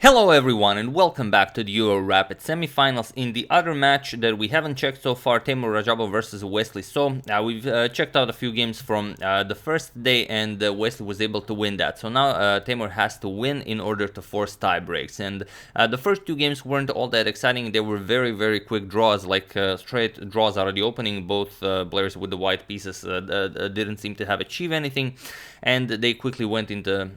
Hello everyone and welcome back to the Euro Rapid semifinals. In the other match that we haven't checked so far, Teymur Rajabov versus Wesley. So we've checked out a few games from the first day and Wesley was able to win that. So now Teymur has to win in order to force tie breaks. And the first two games weren't all that exciting. They were very quick draws, like straight draws out of the opening. Both players with the white pieces didn't seem to have achieved anything. And they quickly went into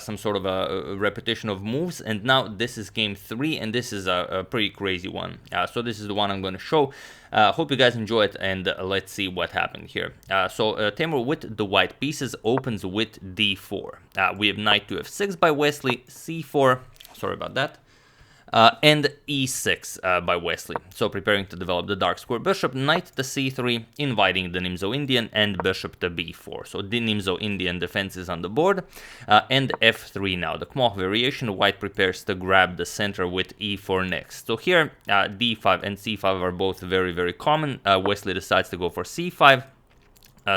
some sort of a repetition of moves. And now this is game 3, and this is a pretty crazy one. So this is the one I'm going to show. Hope you guys enjoy it, and let's see what happened here. So Teymur with the white pieces opens with d4. We have knight to f6 by Wesley, c4, sorry about that. And e6 by Wesley, so preparing to develop the dark square bishop, knight to c3, inviting the Nimzo-Indian, and bishop to b4. So the Nimzo-Indian defense is on the board, and f3 now. The Kmoch variation, white prepares to grab the center with e4 next. So here, d5 and c5 are both very common. Wesley decides to go for c5.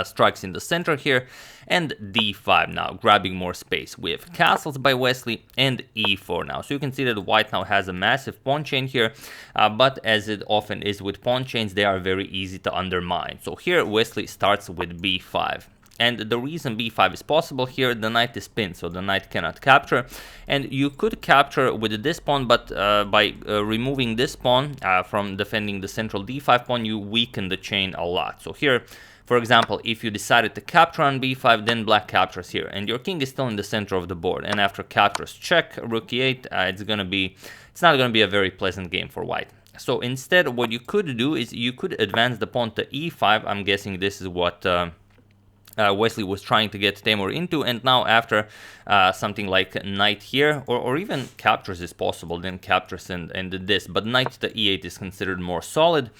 Strikes in the center here, and d5 now, grabbing more space. We have castles by Wesley and e4 now. So you can see that white now has a massive pawn chain here, but as it often is with pawn chains, they are very easy to undermine. So here Wesley starts with b5. And the reason b5 is possible here, the knight is pinned, so the knight cannot capture. And you could capture with this pawn, but by removing this pawn from defending the central d5 pawn, you weaken the chain a lot. So here, for example, if you decided to capture on b5, then black captures here, and your king is still in the center of the board. And after captures check, rook e8, it's not gonna be a very pleasant game for white. So instead, what you could do is you could advance the pawn to e5. I'm guessing this is what Wesley was trying to get Teymur into, and now after something like knight here, or even captures is possible, then captures and this, but knight to e8 is considered more solid.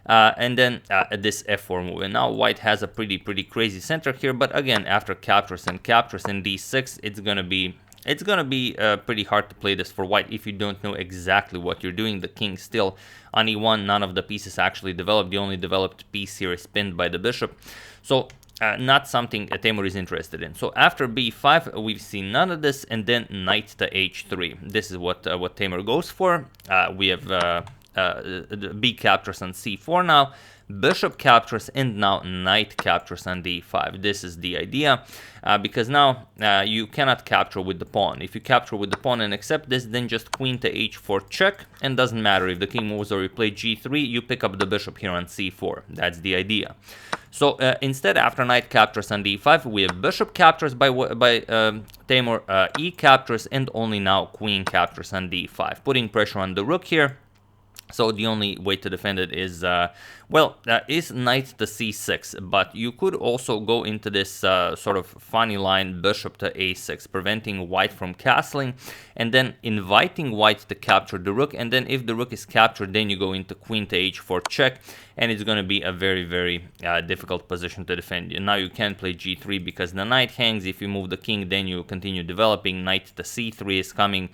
And then this f4 move, and now white has a pretty crazy center here. But again, after captures and d6, it's gonna be pretty hard to play this for white if you don't know exactly what you're doing. The king still on e1, none of the pieces actually developed. The only developed piece here is pinned by the bishop, so not something Teymur is interested in. So after b5, we've seen none of this, and then knight to h3. This is what Teymur goes for. We have b captures on c4 now, bishop captures, and now knight captures on d5. This is the idea, because now you cannot capture with the pawn. If you capture with the pawn and accept this, then just queen to h4 check, and doesn't matter if the king moves or you play g3, you pick up the bishop here on c4. That's the idea. So instead, after knight captures on d5, we have bishop captures by Teymur, e captures, and only now queen captures on d5, putting pressure on the rook here. So the only way to defend it is, is knight to c6, but you could also go into this sort of funny line, bishop to a6, preventing white from castling, and then inviting white to capture the rook, and then if the rook is captured, then you go into queen to h4 check, and it's going to be a very difficult position to defend. And now you can't play g3 because the knight hangs. If you move the king, then you continue developing. Knight to c3 is coming,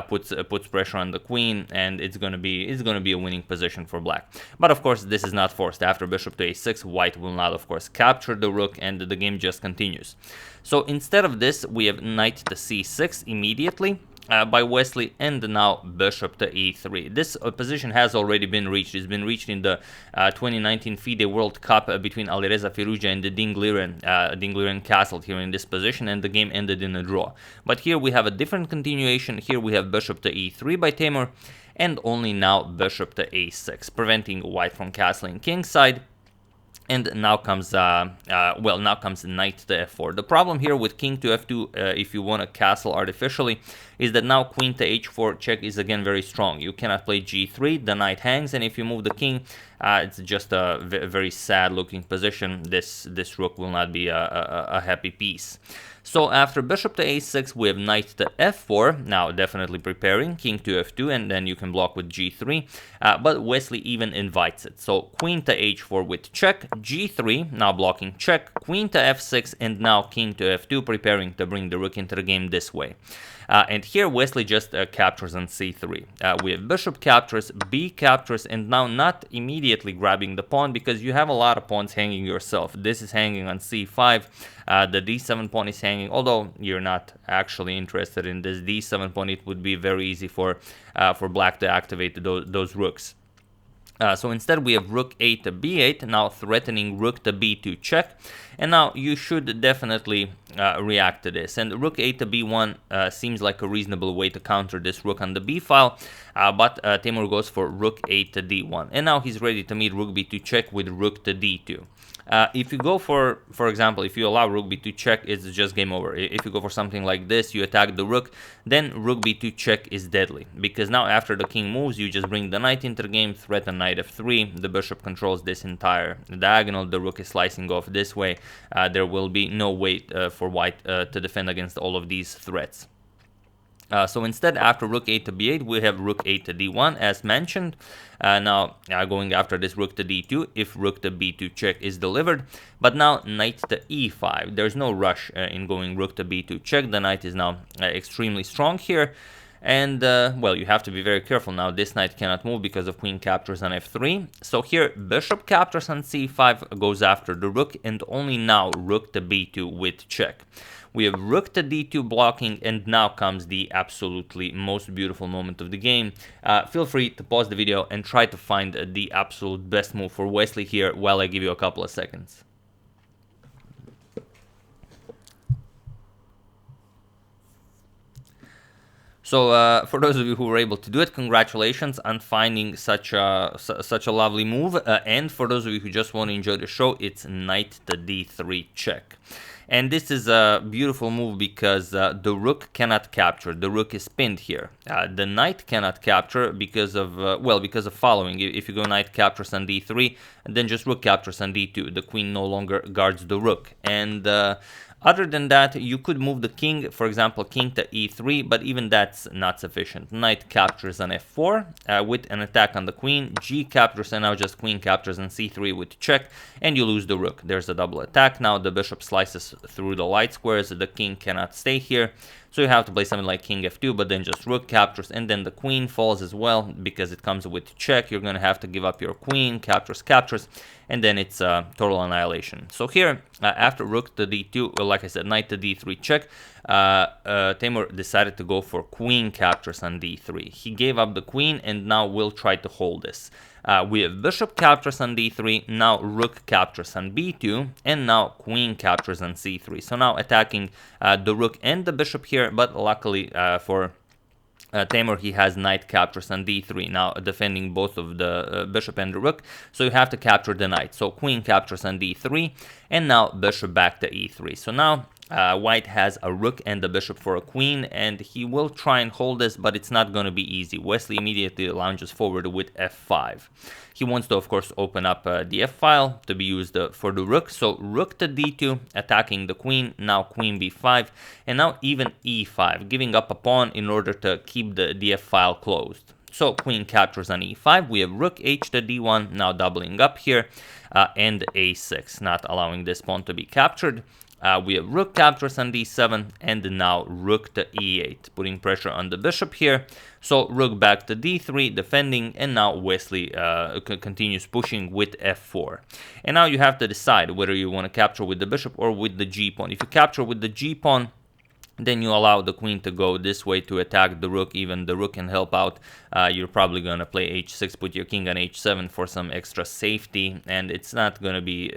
puts pressure on the queen, and it's gonna be a winning position for black. But of course, this is not forced. After bishop to a6, white will not, of course, capture the rook, and the game just continues. So instead of this, we have knight to c6 immediately by Wesley, and now bishop to e3. This position has already been reached. It's been reached in the 2019 FIDE World Cup between Alireza Firuza and the Dingliren. Dingliren castled here in this position, and the game ended in a draw. But here we have a different continuation. Here we have bishop to e3 by Teymur, and only now bishop to a6, preventing white from castling kingside. And now comes knight to f4. The problem here with king to f2, if you want to castle artificially, is that now queen to h4 check is again very strong. You cannot play g3, the knight hangs, and if you move the king, it's just a very sad looking position. This rook will not be a happy piece. So after bishop to a6, we have knight to f4, now definitely preparing, king to f2, and then you can block with g3, but Wesley even invites it. So queen to h4 with check, g3, now blocking check, queen to f6, and now king to f2, preparing to bring the rook into the game this way. And here Wesley just captures on c3. We have bishop captures, b captures, and now not immediately grabbing the pawn because you have a lot of pawns hanging yourself. This is hanging on c5. The d7 pawn is hanging, although you're not actually interested in this d7 pawn. It would be very easy for black to activate those rooks. So instead we have rook 8 to b8, now threatening rook to b2 check. And now you should definitely react to this. And rook 8 to b1 seems like a reasonable way to counter this rook on the b file. But Teymur goes for rook 8 to d1. And now he's ready to meet rook b2 check with rook to d2. If you go for example, if you allow rook b2 check, it's just game over. If you go for something like this, you attack the rook, then rook b2 check is deadly. Because now after the king moves, you just bring the knight into the game, threaten knight f3, the bishop controls this entire diagonal, the rook is slicing off this way. There will be no way for white to defend against all of these threats. So instead, after rook 8 to b8, we have rook 8 to d1, as mentioned. Now, going after this rook to d2, if rook to b2 check is delivered. But now, knight to e5. There's no rush in going rook to b2 check. The knight is now extremely strong here. And, well, you have to be very careful now. This knight cannot move because of queen captures on f3. So here, bishop captures on c5, goes after the rook, and only now rook to b2 with check. We have rook to d2 blocking, and now comes the absolutely most beautiful moment of the game. Feel free to pause the video and try to find the absolute best move for Wesley here while I give you a couple of seconds. So for those of you who were able to do it, congratulations on finding such a lovely move. And for those of you who just want to enjoy the show, it's knight to d3 check. And this is a beautiful move because the rook cannot capture. The rook is pinned here. The knight cannot capture because of, because of following. If you go knight captures on d3, then just rook captures on d2. The queen no longer guards the rook. And other than that, you could move the king, for example, king to e3, but even that's not sufficient. Knight captures on f4 with an attack on the queen. G captures, and now just queen captures on c3 with check, and you lose the rook. There's a double attack. Now the bishop slices through the light squares. The king cannot stay here. So you have to play something like king f2, but then just rook captures, and then the queen falls as well because it comes with check. You're going to have to give up your queen, captures, and then it's total annihilation. So here, after rook to d2, like I said, knight to d3 check, Teymur decided to go for queen captures on d3. He gave up the queen and now will try to hold this. We have bishop captures on d3, now rook captures on b2, and now queen captures on c3. So now attacking the rook and the bishop here, but luckily for Teymur, he has knight captures on d3, now defending both of the bishop and the rook, so you have to capture the knight. So queen captures on d3, and now bishop back to e3. So now white has a rook and a bishop for a queen, and he will try and hold this, but it's not going to be easy. Wesley immediately lounges forward with f5. He wants to, of course, open up the f-file to be used for the rook. So rook to d2, attacking the queen, now queen b5, and now even e5, giving up a pawn in order to keep the f-file closed. So queen captures on e5, we have rook h to d1, now doubling up here, and a6, not allowing this pawn to be captured. We have rook captures on d7, and now rook to e8, putting pressure on the bishop here. So rook back to d3, defending, and now Wesley continues pushing with f4. And now you have to decide whether you want to capture with the bishop or with the g-pawn. If you capture with the g-pawn, then you allow the queen to go this way to attack the rook. Even the rook can help out. You're probably going to play h6, put your king on h7 for some extra safety, and it's not going to be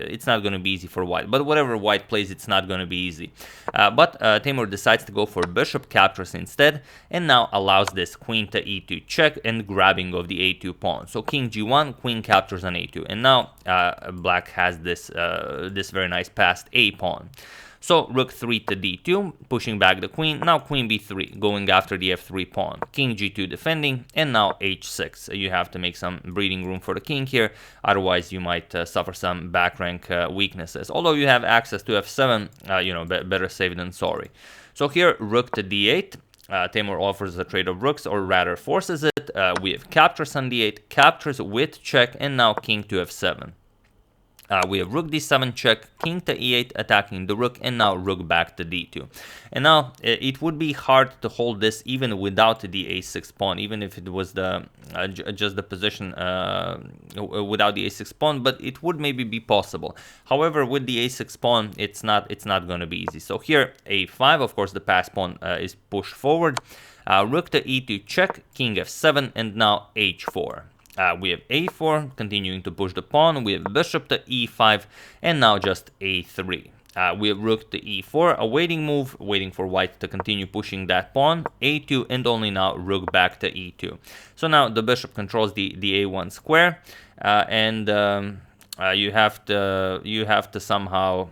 easy for white. But whatever white plays, it's not going to be easy. But Teymur decides to go for bishop captures instead, and now allows this queen to e2 check and grabbing of the a2 pawn. So king g1, queen captures on a2, and now black has this this very nice passed a pawn. So rook 3 to d2, pushing back the queen, now queen b3, going after the f3 pawn, king g2 defending, and now h6. You have to make some breathing room for the king here, otherwise you might suffer some back rank weaknesses. Although you have access to f7, better safe than sorry. So here, rook to d8, Teymur offers a trade of rooks, or rather forces it. We have captures on d8, captures with check, and now king to f7. We have rook d7 check, king to e8 attacking the rook, and now rook back to d2. And now it would be hard to hold this even without the a6 pawn, even if it was the just the position without the a6 pawn, but it would maybe be possible. However, with the a6 pawn, it's not going to be easy. So here a5, of course, the pass pawn is pushed forward. Rook to e2 check, king f7, and now h4. We have a4, continuing to push the pawn. We have bishop to e5, and now just a3. We have rook to e4, a waiting move, waiting for white to continue pushing that pawn. a2, and only now rook back to e2. So now the bishop controls the a1 square, and you have to somehow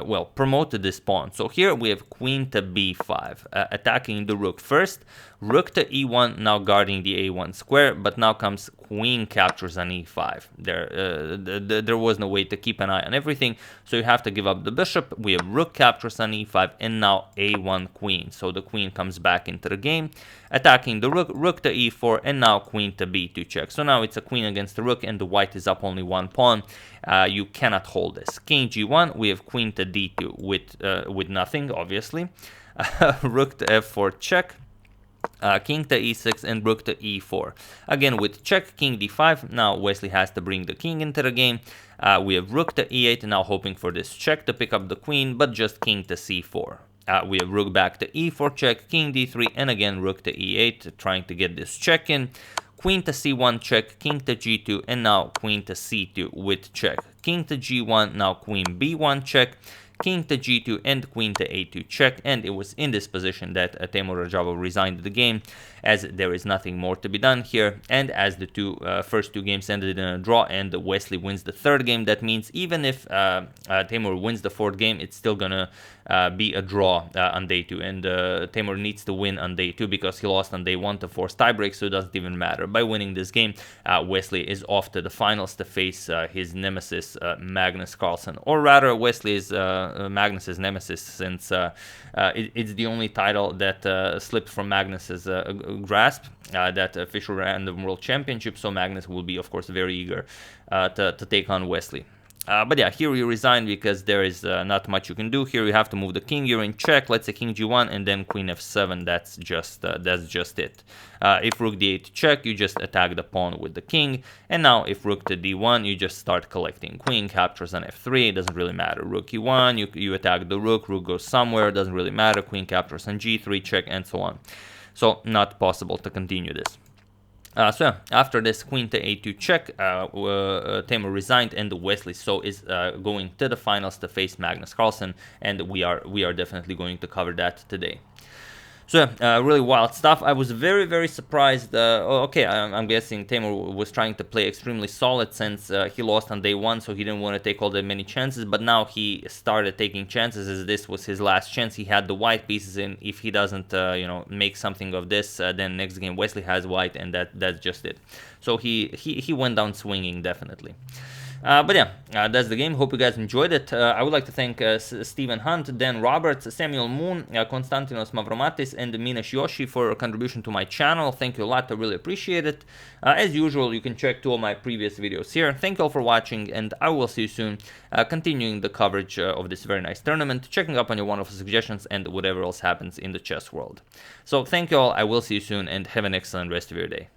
well, promoted this pawn. So here we have queen to b5, attacking the rook first, rook to e1, now guarding the a1 square, but now comes queen captures on e5. There was no way to keep an eye on everything, so you have to give up the bishop. We have rook captures on e5, and now a1 queen. So the queen comes back into the game, attacking the rook, rook to e4, and now queen to b2 check. So now it's a queen against the rook, and the white is up only one pawn. You cannot hold this. King g1, we have queen to d2 with nothing, obviously. Rook to f4 check. King to e6 and rook to e4. Again with check, king d5. Now Wesley has to bring the king into the game. We have rook to e8, now hoping for this check to pick up the queen, but just king to c4. We have rook back to e4 check, king d3, and again rook to e8, trying to get this check in. Queen to c1 check, king to g2, and now queen to c2 with check. King to g1, now queen b1 check, king to g2, and queen to a2 check. And it was in this position that Teymur Rajabov resigned the game, as there is nothing more to be done here. And as the first two games ended in a draw and Wesley wins the third game, that means even if Teymur wins the fourth game, it's still gonna be a draw on day 2, and Teymur needs to win on day 2 because he lost on day 1 to force tiebreak, so it doesn't even matter. By winning this game, Wesley is off to the finals to face his nemesis Magnus Carlsen, or rather Wesley is Magnus's nemesis, since it's the only title that slipped from Magnus's grasp, that official random world championship, so Magnus will be of course very eager to take on Wesley. But yeah, here you resign because there is not much you can do. Here you have to move the king, you're in check, let's say king g1, and then queen f7, that's just it. If rook d8 check, you just attack the pawn with the king, and now if rook to d1, you just start collecting. Queen captures on f3, it doesn't really matter. Rook e1, you attack the rook goes somewhere, it doesn't really matter. Queen captures on g3 check, and so on. So not possible to continue this. So yeah, after this queen to a2 check, Teymur resigned, and Wesley is going to the finals to face Magnus Carlsen, and we are definitely going to cover that today. So really wild stuff. I was very, very surprised. Okay, I'm guessing Teymur was trying to play extremely solid since he lost on day 1, so he didn't want to take all that many chances. But now he started taking chances, as this was his last chance. He had the white pieces in. If he doesn't, make something of this, then next game Wesley has white, and that's just it. So he went down swinging, definitely. But yeah, that's the game. Hope you guys enjoyed it. I would like to thank Stephen Hunt, Dan Roberts, Samuel Moon, Konstantinos Mavromatis, and Minesh Yoshi for a contribution to my channel. Thank you a lot. I really appreciate it. As usual, you can check 2 of my previous videos here. Thank you all for watching, and I will see you soon, continuing the coverage of this very nice tournament, checking up on your wonderful suggestions, and whatever else happens in the chess world. So thank you all. I will see you soon, and have an excellent rest of your day.